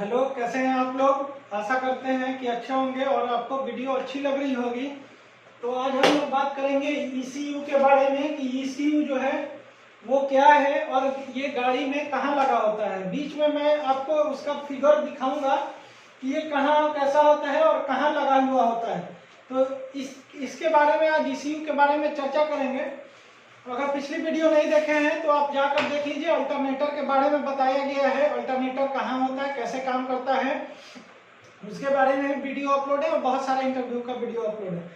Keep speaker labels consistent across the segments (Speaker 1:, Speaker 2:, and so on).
Speaker 1: Hello, कैसे हैं आप लोग। आशा करते हैं कि अच्छे होंगे और आपको वीडियो अच्छी लग रही होगी। तो आज हम लोग बात करेंगे ईसीयू के बारे में कि ईसीयू जो है वो क्या है और ये गाड़ी में कहाँ लगा होता है। बीच में मैं आपको उसका फिगर दिखाऊंगा कि ये कहाँ कैसा होता है और कहाँ लगा हुआ होता है। तो इसके बारे में आज ईसीयू के बारे में चर्चा करेंगे। अगर पिछली वीडियो नहीं देखे हैं तो आप जाकर देख लीजिए। अल्टरनेटर के बारे में बताया गया है, अल्टरनेटर कहाँ होता है, कैसे काम करता है, उसके बारे में वीडियो अपलोड है और बहुत सारे इंटरव्यू का वीडियो अपलोड है।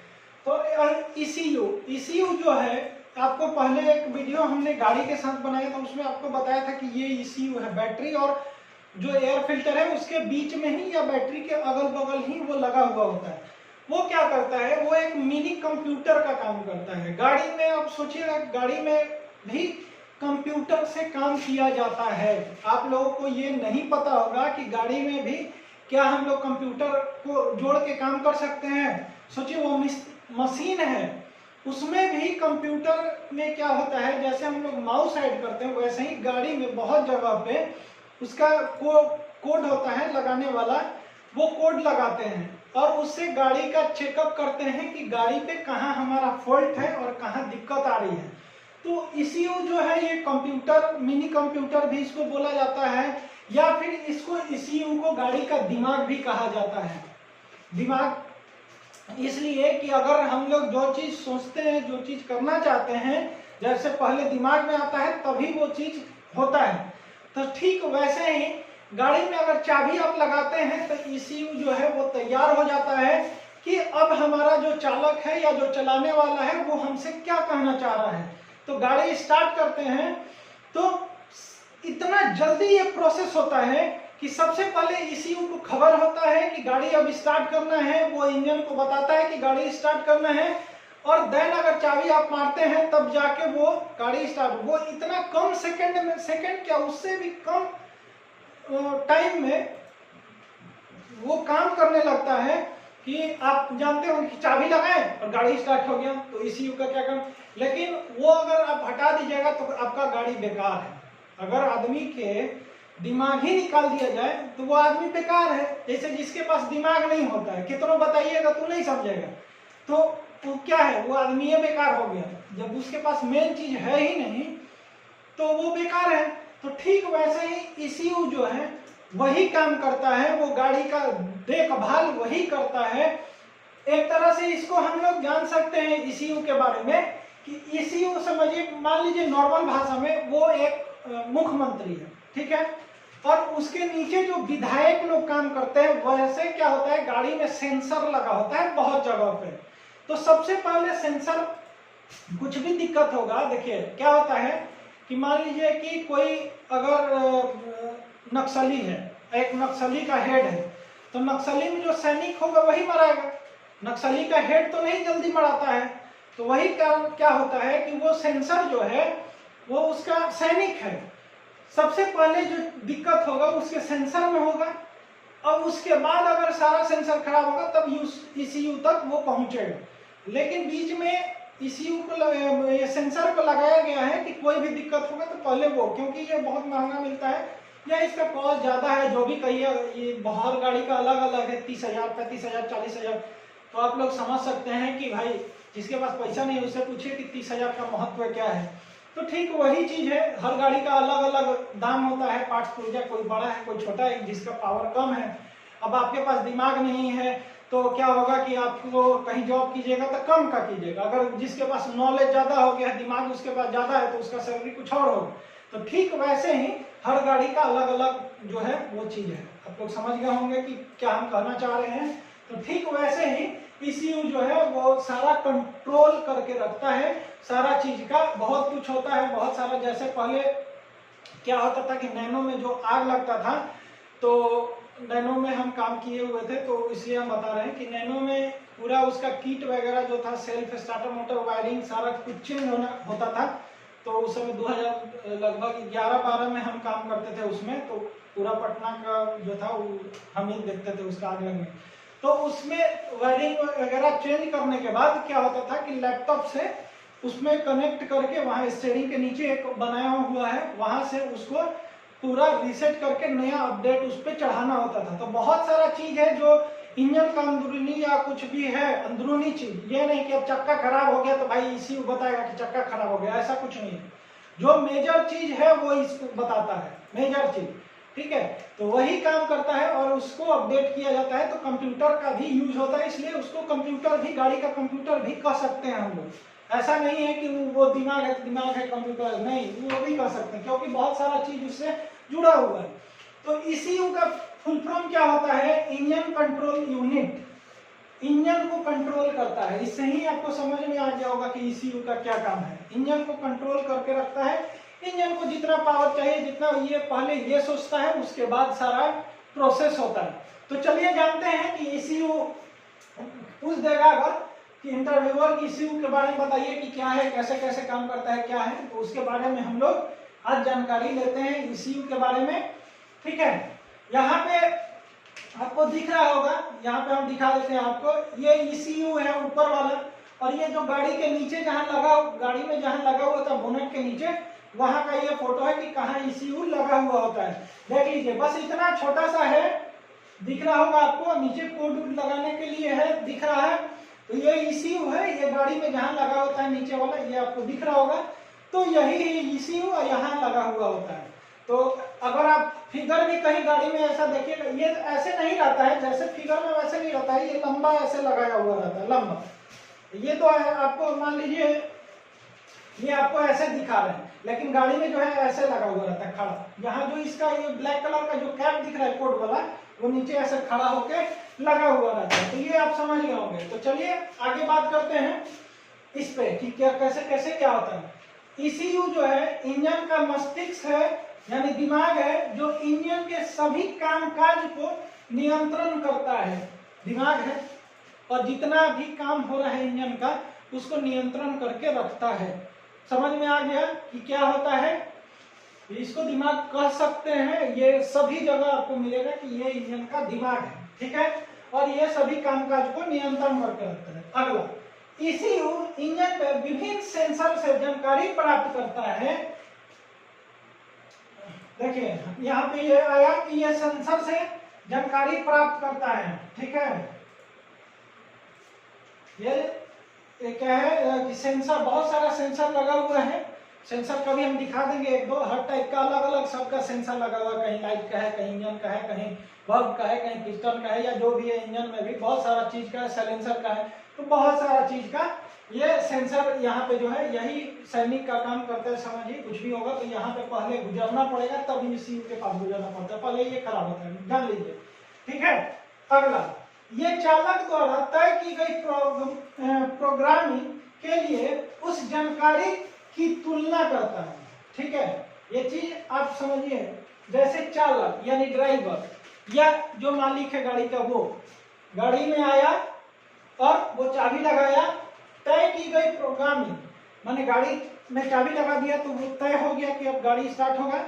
Speaker 1: तो ईसीयू जो है, आपको पहले एक वीडियो हमने गाड़ी के साथ बनाया था, उसमें आपको बताया था कि ये ईसीयू है। बैटरी और जो एयर फिल्टर है उसके बीच में ही या बैटरी के अगल बगल ही वो लगा हुआ होता है। वो क्या करता है, वो एक मिनी कंप्यूटर का काम करता है। गाड़ी में आप सोचिएगा, गाड़ी में भी कंप्यूटर से काम किया जाता है। आप लोगों को ये नहीं पता होगा कि गाड़ी में भी क्या हम लोग कंप्यूटर को जोड़ के काम कर सकते हैं। सोचिए, वो मशीन है, उसमें भी कंप्यूटर में क्या होता है, जैसे हम लोग माउस ऐड करते हैं वैसे ही गाड़ी में बहुत जगह पे उसका कोड होता है लगाने वाला। वो कोड लगाते हैं और उससे गाड़ी का चेकअप करते हैं कि गाड़ी पे कहाँ हमारा फॉल्ट है और कहाँ दिक्कत आ रही है। तो ईसीयू जो है ये कंप्यूटर, मिनी कंप्यूटर भी इसको बोला जाता है, या फिर इसको ईसीयू को गाड़ी का दिमाग भी कहा जाता है। दिमाग इसलिए कि अगर हम लोग जो चीज सोचते हैं, जो चीज करना चाहते हैं, जैसे पहले दिमाग में आता है तभी वो चीज होता है। तो ठीक वैसे ही गाड़ी में अगर चाबी आप लगाते हैं तो ईसीयू जो है वो तैयार हो जाता है कि अब हमारा जो चालक है या जो चलाने वाला है वो हमसे क्या कहना चाह रहा है। तो गाड़ी स्टार्ट करते हैं तो इतना जल्दी ये प्रोसेस होता है कि सबसे पहले ईसीयू को खबर होता है कि गाड़ी अब स्टार्ट करना है। वो इंजन को बताता है कि गाड़ी स्टार्ट करना है और देन अगर चाबी आप मारते हैं तब जाके वो गाड़ी स्टार्ट। वो इतना कम सेकंड क्या, उससे भी कम टाइम में वो काम करने लगता है कि आप जानते हो कि चाबी लगाएं और गाड़ी स्टार्ट हो गया। तो ईसीयू का क्या काम। लेकिन वो अगर आप हटा दीजिएगा तो आपका गाड़ी बेकार है। अगर आदमी के दिमाग ही निकाल दिया जाए तो वो आदमी बेकार है। जैसे जिसके पास दिमाग नहीं होता है, कितना बताइएगा तो नहीं समझेगा, तो वो क्या है, वो आदमी ये बेकार हो गया। जब उसके पास मेन चीज है ही नहीं तो वो बेकार है। तो ठीक वैसे ही ईसीयू जो है वही काम करता है, वो गाड़ी का देखभाल वही करता है। एक तरह से इसको हम लोग जान सकते हैं ईसीयू के बारे में कि ईसीयू समझिए, मान लीजिए नॉर्मल भाषा में वो एक मुख्यमंत्री है, ठीक है, और उसके नीचे जो विधायक लोग काम करते हैं वैसे क्या होता है, गाड़ी में सेंसर लगा होता है बहुत जगह पे। तो सबसे पहले सेंसर, कुछ भी दिक्कत होगा, देखिए क्या होता है कि मान लीजिए कि कोई अगर नक्सली है, एक नक्सली का हेड है, तो नक्सली में जो सैनिक होगा वही मराएगा। नक्सली का हेड तो नहीं जल्दी मराता है। तो वही क्या होता है कि वो सेंसर जो है वो उसका सैनिक है। सबसे पहले जो दिक्कत होगा उसके सेंसर में होगा, और उसके बाद अगर सारा सेंसर खराब होगा तब ईसीयू तक वो पहुंचेगा। लेकिन बीच में ईसीयू को, ये सेंसर को लगाया गया है कि कोई भी दिक्कत होगा तो पहले वो, क्योंकि ये बहुत महंगा मिलता है या इसका कॉस्ट ज्यादा है, जो भी कहिए, ये हर गाड़ी का अलग अलग है, 30,000, 35,000, 40,000। तो आप लोग समझ सकते हैं कि भाई जिसके पास पैसा नहीं उससे पूछिए कि 30,000 का महत्व क्या है। तो ठीक वही चीज है, हर गाड़ी का अलग अलग दाम होता है, पार्ट्स पुर्जा, कोई बड़ा है कोई छोटा है, जिसका पावर कम है। अब आपके पास दिमाग नहीं है तो क्या होगा कि आपको कहीं जॉब कीजिएगा तो कम का कीजिएगा। अगर जिसके पास नॉलेज ज्यादा हो गया, दिमाग उसके पास ज्यादा है, तो उसका सैलरी कुछ और होगा। तो ठीक वैसे ही हर गाड़ी का अलग अलग जो है वो चीज है। आप लोग समझ गए होंगे कि क्या हम कहना चाह रहे हैं। तो ठीक वैसे ही ईसीयू जो है वो सारा कंट्रोल करके रखता है सारा चीज का। बहुत कुछ होता है, बहुत सारा। जैसे पहले क्या होता था कि नैनो में जो आग लगता था, तो नैनो में हम काम किए हुए थे तो इसलिए हम बता रहे हैं कि नैनो में पूरा उसका किट वगैरह जो था, सेल्फ स्टार्टर मोटर, वायरिंग, सारा कुछ चेंज होता था। तो उस समय 2000 लगभग 11-12 में हम काम करते थे उसमें। तो पूरा पटना का जो था वो हम ही देखते थे उसका आग लगने। तो उसमें वायरिंग वगैरह चेंज करने के बाद क्या होता था कि लैपटॉप से उसमें कनेक्ट करके, वहाँ स्टीयरिंग के नीचे एक बनाया हुआ है, वहां से उसको पूरा रीसेट करके नया अपडेट उस पर चढ़ाना होता था। तो बहुत सारा चीज है जो इंजन का अंदरूनी या कुछ भी है अंदरूनी चीज, ये नहीं कि अब चक्का खराब हो गया तो भाई ECU बताएगा कि चक्का खराब हो गया, ऐसा कुछ नहीं है। जो मेजर चीज है वो इसको बताता है, मेजर चीज, ठीक है। तो वही काम करता है और उसको अपडेट किया जाता है। तो कंप्यूटर का भी यूज होता है, इसलिए उसको कंप्यूटर भी, गाड़ी का कंप्यूटर भी कह सकते हैं हम लोग। ऐसा नहीं है कि वो दिमाग है तो दिमाग है, कंप्यूटर नहीं, वो भी कह सकते हैं क्योंकि बहुत सारा चीज उससे जुड़ा हुआ है। तो ECU का फुल फॉर्म क्या होता है? Engine control unit. इंजन को कंट्रोल करता है। इससे ही आपको समझ में आ गया होगा कि ECU का क्या काम है। इंजन को कंट्रोल करके रखता है। इंजन को जितना पावर चाहिए, जितना ये पहले ये सोचता है, उसके बाद सारा प्रोसेस होता है। तो चलिए जानते हैं कि ECU पूछ देगा अगर कि इंटरव्यूअर की ECU के बारे में बताइए कि क्या है, कैसे कैसे काम करता है, क्या है, तो उसके बारे में हम लोग आज जानकारी लेते हैं ECU के बारे में, ठीक है। यहाँ पे आपको दिख रहा होगा, यहाँ पे हम दिखा देते हैं आपको, ये ECU है ऊपर वाला, और ये जो गाड़ी के नीचे जहाँ लगा, गाड़ी में जहाँ लगा हुआ था बोनेट के नीचे, वहां का ये फोटो है कि कहाँ ECU लगा हुआ होता है। देख लीजिए, बस इतना छोटा सा है, दिख रहा होगा आपको, नीचे कोड लगाने के लिए है, दिख रहा है। तो ये ECU है, ये गाड़ी में जहाँ लगा होता है नीचे वाला, ये आपको दिख रहा होगा। तो यही ECU यहाँ लगा हुआ होता है। तो अगर आप फिगर भी कहीं गाड़ी में ऐसा देखिएगा, ये ऐसे नहीं रहता है जैसे फिगर में, वैसे नहीं रहता है, ये लंबा ऐसे लगाया हुआ रहता है, लंबा। ये तो है, आपको मान लीजिए ये आपको ऐसे दिखा रहे हैं, लेकिन गाड़ी में जो है ऐसे लगा हुआ रहता है खड़ा। यहाँ जो इसका ये ब्लैक कलर का जो कैप दिख रहा है कोड वाला, वो नीचे ऐसे खड़ा होके लगा हुआ रहता है। तो ये आप समझ गए होंगे। तो चलिए आगे बात करते हैं इस पे कि क्या कैसे कैसे क्या होता है। ECU जो है इंजन का मस्तिष्क है, यानी दिमाग है, जो इंजन के सभी कामकाज को नियंत्रण करता है। दिमाग है और जितना भी काम हो रहा है इंजन का, उसको नियंत्रण करके रखता है। समझ में आ गया कि क्या होता है? इसको दिमाग कह सकते हैं। ये सभी जगह आपको मिलेगा कि ये इंजन का दिमाग है, ठीक है, और ये सभी कामकाज को नियंत्रण करके रखता है। अगला, ECU इंजन पर विभिन्न सेंसर से जानकारी प्राप्त करता है। देखिए यहाँ पे ये आया कि ये सेंसर से जानकारी प्राप्त करता है, ठीक है। ये क्या है कि सेंसर, बहुत सारा सेंसर लगा हुआ है। सेंसर का भी हम दिखा देंगे एक दो, हर टाइप का अलग अलग सबका सेंसर लगा हुआ है। कहीं लाइट का है, कहीं इंजन का है, कहीं बल्ब का है, कहीं पिस्टन का है, या जो भी है इंजन में भी बहुत सारा चीज का है, साइलेंसर का है, तो बहुत सारा चीज का ये सेंसर यहाँ पे जो है, यही सैनिक का काम करता है। समझिए कुछ भी होगा तो यहाँ पे पहले गुजरना पड़ेगा, तब ECU के पास गुजरना पड़ता है, पहले ये खराब होता है, जान लीजिए, ठीक है। अगला, ये चालक द्वारा तय की गई प्रोग्रामिंग के लिए उस जानकारी की तुलना करता है, ठीक है। ये चीज आप समझिए, जैसे चालक यानी ड्राइवर या जो मालिक है गाड़ी का, वो गाड़ी में आया और वो चाबी लगाया, तय की गई प्रोग्रामिंग, माने गाड़ी में चाबी लगा दिया तो वो तय हो गया कि अब गाड़ी स्टार्ट होगा।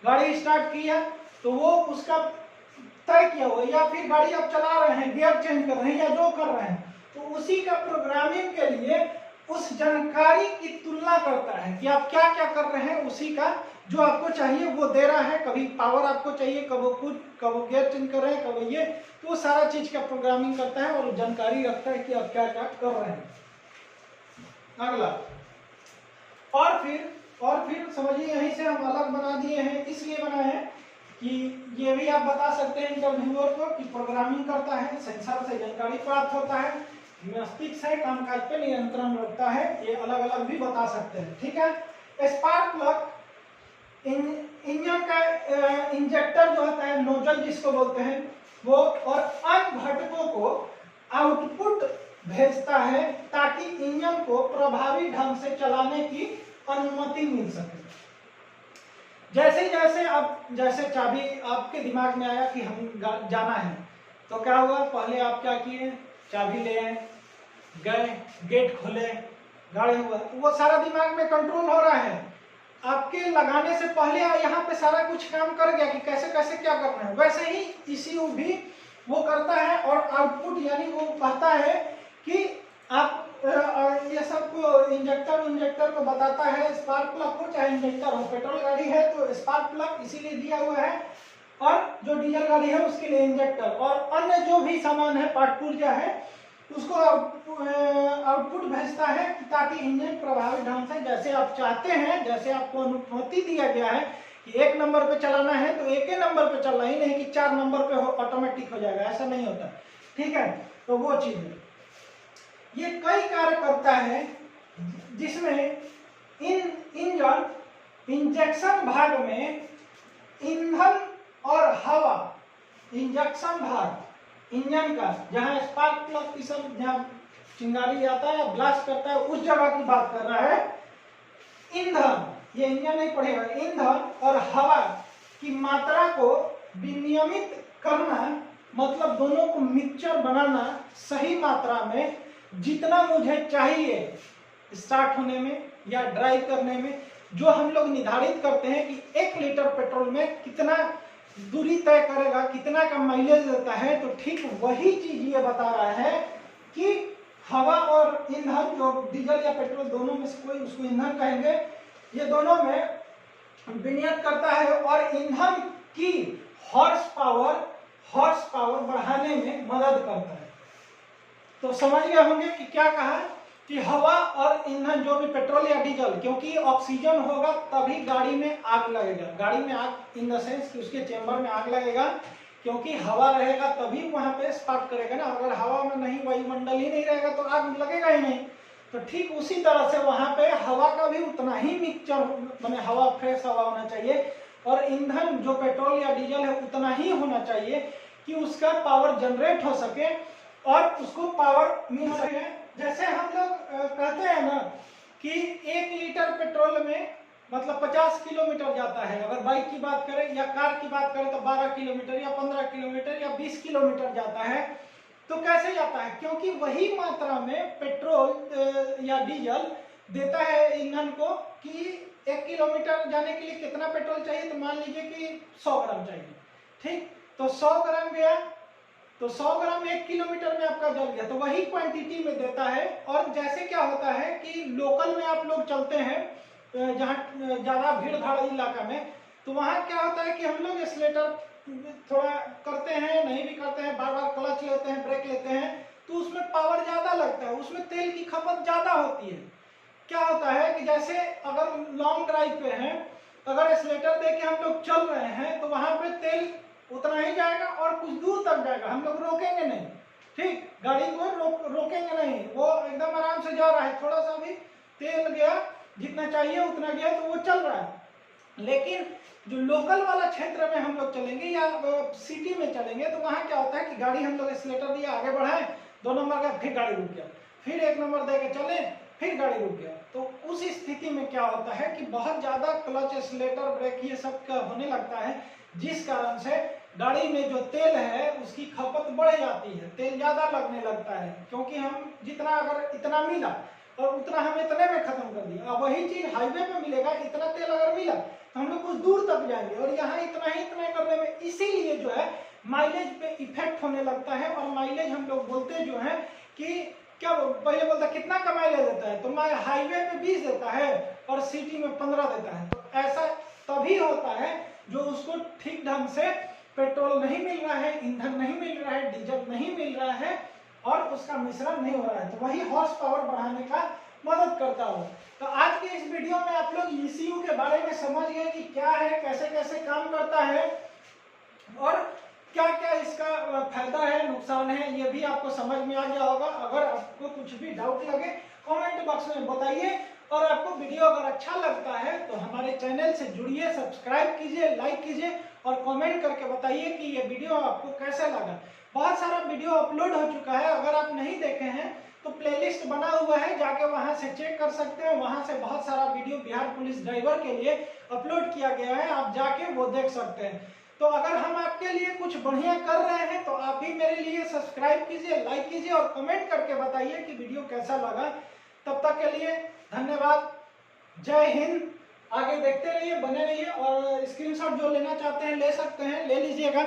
Speaker 1: गाड़ी स्टार्ट किया तो वो उसका तय किया हुआ, या फिर गाड़ी आप चला रहे हैं, गियर चेंज कर रहे हैं या जो कर रहे हैं, तो उसी का प्रोग्रामिंग के लिए उस जानकारी की तुलना करता है कि आप क्या क्या कर रहे हैं, उसी का जो आपको चाहिए वो दे रहा है। कभी पावर आपको चाहिए, कब वो कुछ, कब वो गियर चेंज कर रहे हैं, कब ये, तो वो सारा चीज का प्रोग्रामिंग करता है और जानकारी रखता है कि आप क्या क्या कर रहे हैं। अगला, और फिर समझिए, यहीं से हम अलग बना दिए हैं, इसलिए बना है कि ये भी आप बता सकते हैं इंटरव्यूअर को कि प्रोग्रामिंग करता है, सेंसर से जानकारी प्राप्त होता है, मस्तिष्क से कामकाज पे नियंत्रण रखता है, ये अलग अलग भी बता सकते हैं, ठीक है। स्पार्क प्लग इंजन का इंजेक्टर जो होता है, नोजल जिसको बोलते हैं वो, और अन्य घटकों को आउटपुट भेजता है ताकि इंजन को प्रभावी ढंग से चलाने की अनुमति मिल सके। जैसे जैसे आप, जैसे चाबी आपके दिमाग में आया कि हम जाना है, तो क्या हुआ, पहले आप क्या किए, चाबी ले आए, गए, गेट खोले, गाड़ी हुआ, वो सारा दिमाग में कंट्रोल हो रहा है। आपके लगाने से पहले यहाँ पे सारा कुछ काम कर गया कि कैसे कैसे क्या करना है। वैसे ही ECU भी वो करता है और आउटपुट, यानी वो कहता है कि आप ये सब को इंजेक्टर को बताता है, स्पार्क प्लग को चाहे इंजेक्टर हो। पेट्रोल गाड़ी है तो स्पार्क प्लग इसीलिए दिया हुआ है, और जो डीजल गाड़ी है उसके लिए इंजेक्टर, और अन्य जो भी सामान है पार्ट पुर्जा है उसको आउटपुट भेजता है ताकि इंजन प्रभावी ढंग से जैसे आप चाहते हैं, जैसे आपको अनुमति दिया गया है कि 1 नंबर पे चलाना है तो 1 ही नंबर पे चलना ही, नहीं कि 4 नंबर पे ऑटोमेटिक हो जाएगा, ऐसा नहीं होता। ठीक है, तो वो चीज है। ये कई कार्य करता है जिसमें इंजन इंजेक्शन भाग में ईंधन और हवा, इंजेक्शन भाग इंजन का जहां स्पार्क प्लग की सब जहां चिंगारी आता है या ब्लास्ट करता है उस जगह की बात कर रहा है। ईंधन, ये इंजन नहीं पड़ेगा, ईंधन और हवा की मात्रा को विनियमित करना, मतलब दोनों को मिक्सचर बनाना सही मात्रा में, जितना मुझे चाहिए स्टार्ट होने में या ड्राइव करने में। जो हम लोग निर्धारित करते हैं कि 1 लीटर पेट्रोल में कितना दूरी तय करेगा, कितना का माइलेज देता है, तो ठीक वही चीज ये बता रहा है कि हवा और ईंधन, जो डीजल या पेट्रोल दोनों में से कोई उसको ईंधन कहेंगे, ये दोनों में विनियत करता है और ईंधन की हॉर्स पावर बढ़ाने में मदद करता है। तो समझ गए होंगे कि क्या कहा कि हवा और ईंधन जो भी पेट्रोल या डीजल, क्योंकि ऑक्सीजन होगा तभी गाड़ी में आग लगेगा। गाड़ी में आग इन द सेंस कि उसके चेंबर में आग लगेगा, क्योंकि हवा रहेगा तभी वहां पे स्पार्क करेगा ना। अगर हवा में नहीं, वायुमंडल ही नहीं रहेगा तो आग लगेगा ही नहीं। तो ठीक उसी तरह से वहां पे हवा का भी उतना ही मिक्सचर, माने हवा फ्रेश हवा होना चाहिए, और ईंधन जो पेट्रोल या डीजल है उतना ही होना चाहिए कि उसका पावर जनरेट हो सके और उसको पावर मिल सके। जैसे हम लोग कहते हैं ना कि 1 लीटर पेट्रोल में मतलब 50 किलोमीटर जाता है। अगर बाइक की बात करें या कार की बात करें तो 12 किलोमीटर या 15 किलोमीटर या 20 किलोमीटर जाता है। तो कैसे जाता है? क्योंकि वही मात्रा में पेट्रोल या डीजल देता है ईंधन को कि 1 किलोमीटर जाने के लिए कितना पेट्रोल चाहिए, तो मान लीजिए कि 100 ग्राम चाहिए। ठीक, तो 100 ग्राम गया तो 100 ग्राम 1 किलोमीटर में आपका जल गया, तो वही क्वांटिटी में देता है। और जैसे क्या होता है कि लोकल में आप लोग चलते हैं जहाँ ज्यादा भीड़ भाड़ इलाका में, तो वहाँ क्या होता है कि हम लोग एक्सीलेटर थोड़ा करते हैं, नहीं भी करते हैं, बार बार क्लच लेते हैं, ब्रेक लेते हैं, तो उसमें पावर ज्यादा लगता है, उसमें तेल की खपत ज्यादा होती है। क्या होता है कि जैसे अगर लॉन्ग ड्राइव पे हैं, अगर एक्सीलेटर दे के हम लोग चल रहे हैं तो वहां पे तेल उतना ही जाएगा और कुछ दूर तक जाएगा, हम लोग रोकेंगे नहीं। ठीक, गाड़ी को रोकेंगे नहीं, वो एकदम आराम से जा रहा है, थोड़ा सा भी तेल गया, जितना चाहिए उतना गया तो वो चल रहा है। लेकिन जो लोकल वाला क्षेत्र में हम लोग चलेंगे या सिटी में चलेंगे तो वहां क्या होता है कि गाड़ी हम लोग एक्सीलेटर दिया, आगे बढ़ाए, 2 नंबर का, फिर गाड़ी रुक गया, फिर 1 नंबर दे के चले, फिर गाड़ी रुक गया। तो उस स्थिति में क्या होता है कि बहुत ज्यादा क्लच, एक्सीलेटर, ब्रेक ये सब का होने लगता है, जिस कारण से गाड़ी में जो तेल है उसकी खपत बढ़ जाती है, तेल ज्यादा लगने लगता है। क्योंकि हम जितना अगर इतना मिला और उतना हम इतने में खत्म कर दिया, अब वही चीज हाईवे पे मिलेगा, इतना तेल अगर मिला तो हम लोग कुछ दूर तक जाएंगे, और यहाँ इतना ही इतना करने में इसीलिए जो है माइलेज पे इफेक्ट होने लगता है। और माइलेज हम लोग बोलते जो है कि क्या पहले बोलता कितना का माइलेज देता है, तो हाईवे पे 20 देता है और सिटी में 15 देता है। तो ऐसा तभी होता है जो उसको ठीक ढंग से पेट्रोल नहीं मिल रहा है, ईंधन नहीं मिल रहा है, डीजल नहीं मिल रहा है और उसका मिश्रण नहीं हो रहा है, तो वही हॉर्स पावर बढ़ाने का मदद करता हो। तो आज के इस वीडियो में आप लोग ECU के बारे में समझ गए कि क्या है, कैसे कैसे काम करता है और क्या क्या इसका फायदा है, नुकसान है, ये भी आपको समझ में आ गया होगा। अगर आपको कुछ भी डाउट लगे कमेंट बॉक्स में बताइए, और आपको वीडियो अगर अच्छा लगता है तो हमारे चैनल से जुड़िए, सब्सक्राइब कीजिए, लाइक कीजिए और कमेंट करके बताइए कि ये वीडियो आपको कैसा लगा। बहुत सारा वीडियो अपलोड हो चुका है, अगर आप नहीं देखे हैं तो प्लेलिस्ट बना हुआ है, जाके वहां से चेक कर सकते हैं। वहां से बहुत सारा वीडियो बिहार पुलिस ड्राइवर के लिए अपलोड किया गया है, आप जाके वो देख सकते हैं। तो अगर हम आपके लिए कुछ बढ़िया कर रहे हैं तो आप भी मेरे लिए सब्सक्राइब कीजिए, लाइक कीजिए और कमेंट करके बताइए कि वीडियो कैसा लगा। तब तक के लिए धन्यवाद, जय हिंद। आगे देखते रहिए, बने रहिए और स्क्रीनशॉट जो लेना चाहते हैं ले सकते हैं, ले लीजिएगा।